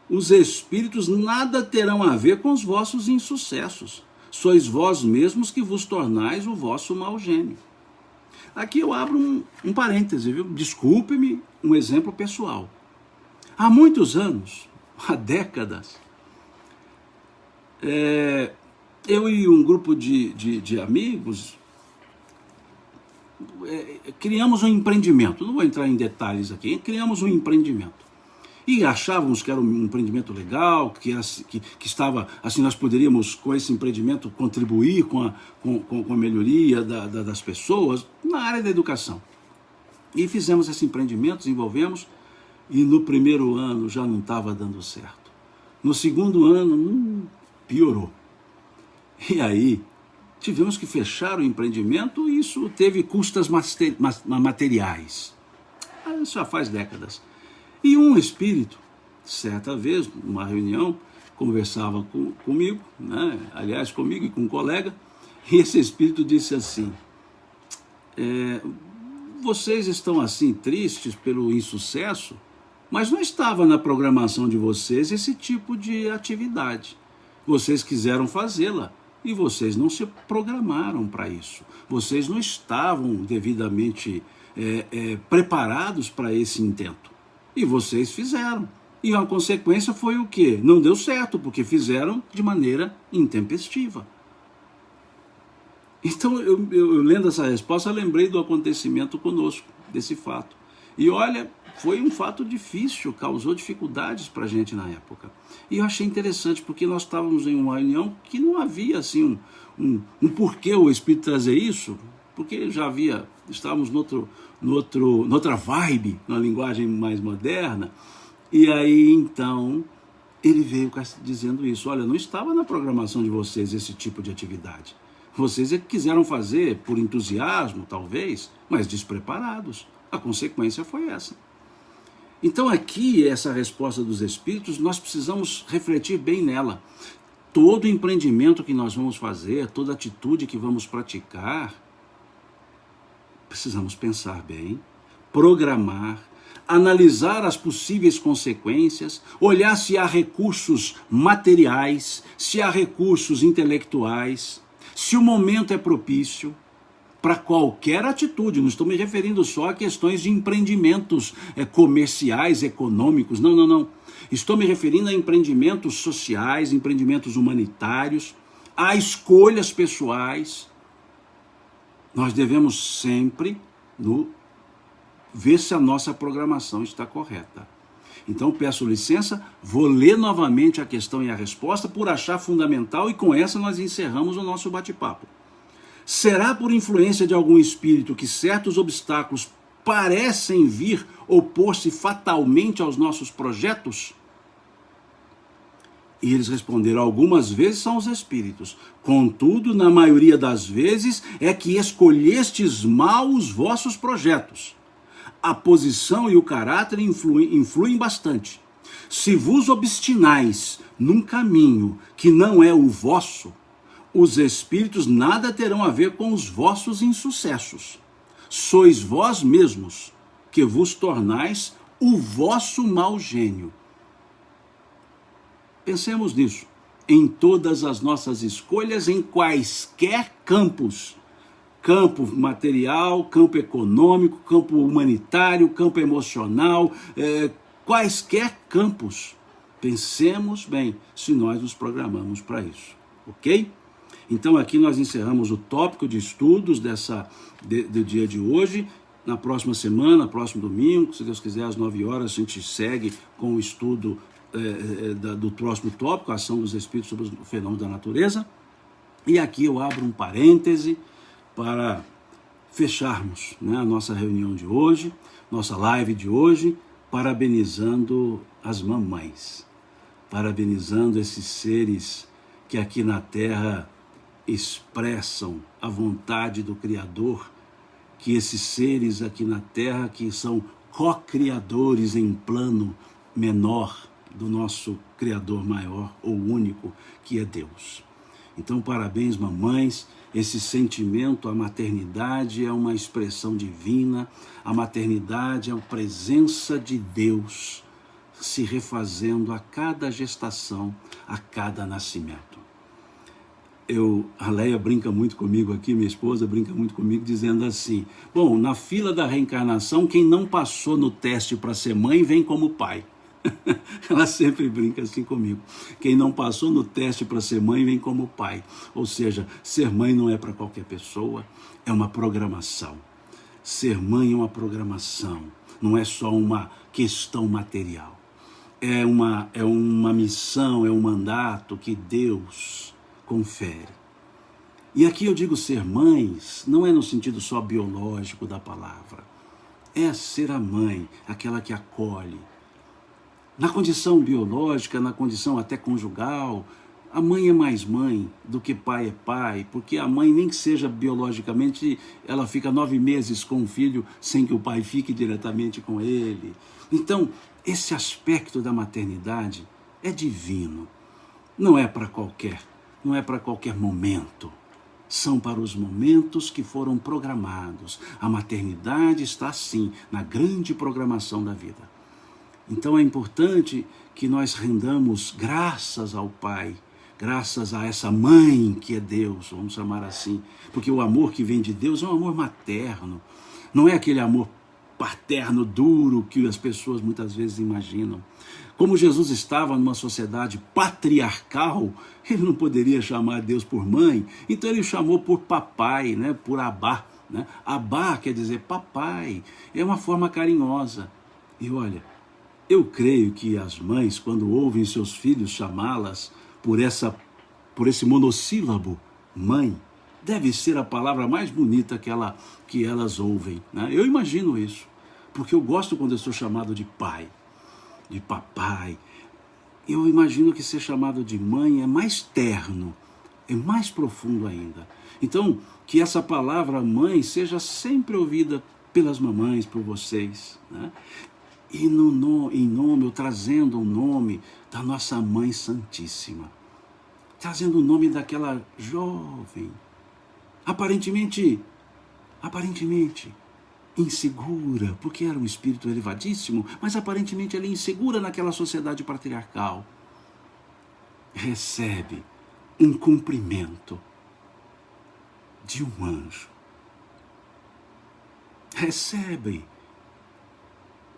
os espíritos nada terão a ver com os vossos insucessos. Sois vós mesmos que vos tornais o vosso mau gênio. Aqui eu abro um parêntese, viu? Desculpe-me, um exemplo pessoal. Há muitos anos, há décadas, eu e um grupo de amigos criamos um empreendimento. Não vou entrar em detalhes aqui. Criamos um empreendimento. E achávamos que era um empreendimento legal, que estava, assim, nós poderíamos, com esse empreendimento, contribuir com a melhoria das pessoas na área da educação. E fizemos esse empreendimento, desenvolvemos, e no primeiro ano já não estava dando certo. No segundo ano, piorou. E aí, tivemos que fechar o empreendimento e isso teve custas materiais. Isso já faz décadas. E um espírito, certa vez, numa reunião, conversava comigo, né? Aliás, comigo e com um colega, e esse espírito disse assim: vocês estão assim tristes pelo insucesso, mas não estava na programação de vocês esse tipo de atividade. Vocês quiseram fazê-la e vocês não se programaram para isso. Vocês não estavam devidamente preparados para esse intento. E vocês fizeram. E a consequência foi o quê? Não deu certo, porque fizeram de maneira intempestiva. Então, eu lendo essa resposta, eu lembrei do acontecimento conosco, desse fato. E olha, foi um fato difícil, causou dificuldades para a gente na época. E eu achei interessante, porque nós estávamos em uma reunião que não havia assim um porquê o Espírito trazer isso, porque já havia, estávamos noutra vibe, na linguagem mais moderna, e aí então ele veio dizendo isso: olha, não estava na programação de vocês esse tipo de atividade. Vocês é que quiseram fazer por entusiasmo, talvez, mas despreparados. A consequência foi essa. Então aqui, essa resposta dos espíritos, nós precisamos refletir bem nela. Todo empreendimento que nós vamos fazer, toda atitude que vamos praticar, precisamos pensar bem, programar, analisar as possíveis consequências, olhar se há recursos materiais, se há recursos intelectuais, se o momento é propício para qualquer atitude. Não estou me referindo só a questões de empreendimentos comerciais, econômicos, não. Estou me referindo a empreendimentos sociais, empreendimentos humanitários, a escolhas pessoais. Nós devemos sempre ver se a nossa programação está correta. Então peço licença, vou ler novamente a questão e a resposta por achar fundamental, e com essa nós encerramos o nosso bate-papo. Será por influência de algum espírito que certos obstáculos parecem vir opor-se fatalmente aos nossos projetos? E eles responderam: algumas vezes são os espíritos. Contudo, na maioria das vezes é que escolhestes mal os vossos projetos. A posição e o caráter influem bastante. Se vos obstinais num caminho que não é o vosso, os espíritos nada terão a ver com os vossos insucessos. Sois vós mesmos que vos tornais o vosso mau gênio. Pensemos nisso, em todas as nossas escolhas, em quaisquer campos. Campo material, campo econômico, campo humanitário, campo emocional, quaisquer campos. Pensemos bem se nós nos programamos para isso, ok? Então aqui nós encerramos o tópico de estudos do dia de hoje. Na próxima semana, próximo domingo, se Deus quiser, às 9 horas, a gente segue com o estudo do próximo tópico, a ação dos espíritos sobre o fenômeno da natureza. E aqui eu abro um parêntese para fecharmos, né, a nossa reunião de hoje, nossa live de hoje, parabenizando as mamães, parabenizando esses seres que aqui na Terra expressam a vontade do Criador, que esses seres aqui na Terra, que são co-criadores em plano menor do nosso Criador maior ou único, que é Deus. Então, parabéns, mamães. Esse sentimento, a maternidade é uma expressão divina, a maternidade é a presença de Deus se refazendo a cada gestação, a cada nascimento. A Leia brinca muito comigo aqui, minha esposa brinca muito comigo, dizendo assim: bom, na fila da reencarnação, quem não passou no teste para ser mãe, vem como pai. Ela sempre brinca assim comigo. Quem não passou no teste para ser mãe, vem como pai. Ou seja, ser mãe não é para qualquer pessoa, é uma programação. Ser mãe é uma programação, não é só uma questão material. É uma missão, é um mandato que Deus confere. E aqui eu digo ser mães, não é no sentido só biológico da palavra. É ser a mãe, aquela que acolhe. Na condição biológica, na condição até conjugal, a mãe é mais mãe do que pai é pai, porque a mãe, nem que seja biologicamente, ela fica 9 meses com o filho sem que o pai fique diretamente com ele. Então, esse aspecto da maternidade é divino. Não é para qualquer momento. São para os momentos que foram programados. A maternidade está, sim, na grande programação da vida. Então é importante que nós rendamos graças ao Pai, graças a essa mãe que é Deus, vamos chamar assim, porque o amor que vem de Deus é um amor materno, não é aquele amor paterno duro que as pessoas muitas vezes imaginam. Como Jesus estava numa sociedade patriarcal, ele não poderia chamar Deus por mãe, então ele chamou por papai, né, por Abá. Né? Abá quer dizer papai, é uma forma carinhosa. E olha, eu creio que as mães, quando ouvem seus filhos chamá-las por esse monossílabo, mãe, deve ser a palavra mais bonita que elas ouvem. Né? Eu imagino isso, porque eu gosto quando eu sou chamado de pai, de papai. Eu imagino que ser chamado de mãe é mais terno, é mais profundo ainda. Então, que essa palavra mãe seja sempre ouvida pelas mamães, por vocês, né? E em nome, ou trazendo o nome da nossa Mãe Santíssima, trazendo o nome daquela jovem, aparentemente insegura, porque era um espírito elevadíssimo, mas aparentemente ela é insegura naquela sociedade patriarcal. Recebe um cumprimento de um anjo. Recebe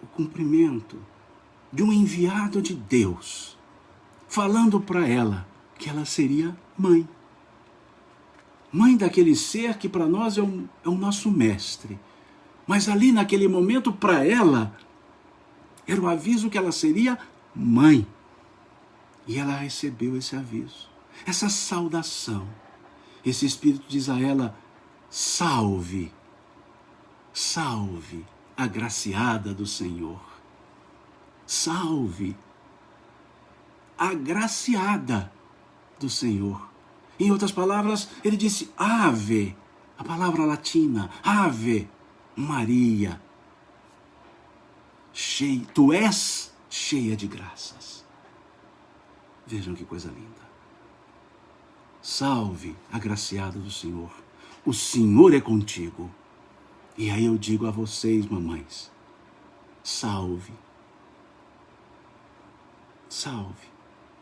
o cumprimento de um enviado de Deus, falando para ela que ela seria mãe. Mãe daquele ser que para nós é o nosso mestre. Mas ali naquele momento, para ela, era o aviso que ela seria mãe. E ela recebeu esse aviso, essa saudação. Esse Espírito diz a ela: salve, salve, agraciada do Senhor. Salve, agraciada do Senhor. Em outras palavras, ele disse ave, a palavra latina, ave Maria. Tu és cheia de graças. Vejam que coisa linda. Salve, agraciada do Senhor. O Senhor é contigo. E aí eu digo a vocês, mamães, salve. Salve,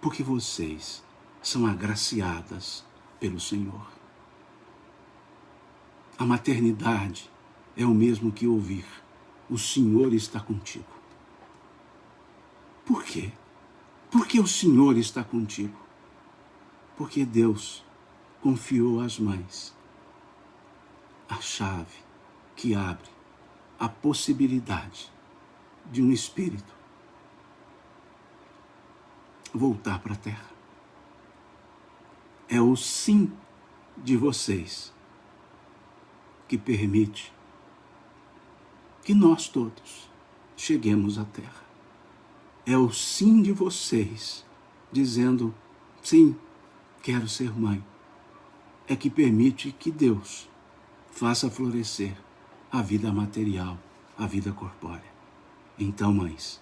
porque vocês são agraciadas pelo Senhor. A maternidade é o mesmo que ouvir: o Senhor está contigo. Por quê? Porque o Senhor está contigo. Porque Deus confiou às mães a chave que abre a possibilidade de um espírito voltar para a terra. É o sim de vocês que permite que nós todos cheguemos à terra. É o sim de vocês dizendo: sim, quero ser mãe. é que permite que Deus faça florescer a vida material, a vida corpórea. Então, mães,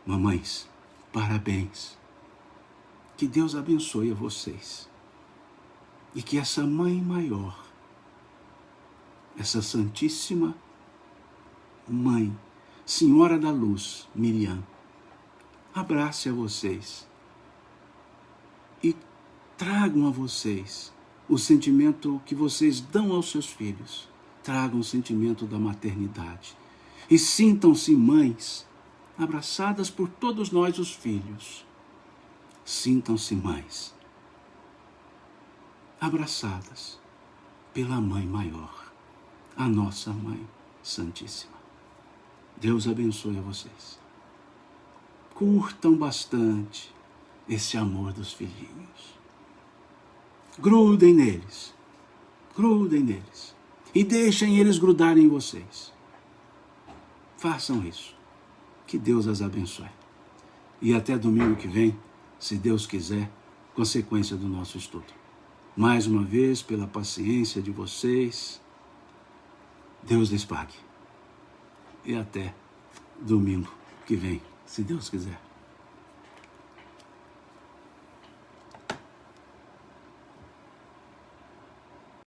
mamães, parabéns. Que Deus abençoe a vocês. E que essa mãe maior, essa Santíssima Mãe, Senhora da Luz, Miriam, abrace a vocês e tragam a vocês o sentimento que vocês dão aos seus filhos. Tragam o sentimento da maternidade. E sintam-se mães, abraçadas por todos nós, os filhos. Sintam-se mães, abraçadas pela Mãe Maior, a nossa Mãe Santíssima. Deus abençoe a vocês. Curtam bastante esse amor dos filhinhos. Grudem neles. Grudem neles. E deixem eles grudarem em vocês. Façam isso. Que Deus as abençoe. E até domingo que vem, se Deus quiser, consequência do nosso estudo. Mais uma vez, pela paciência de vocês, Deus lhes pague. E até domingo que vem, se Deus quiser.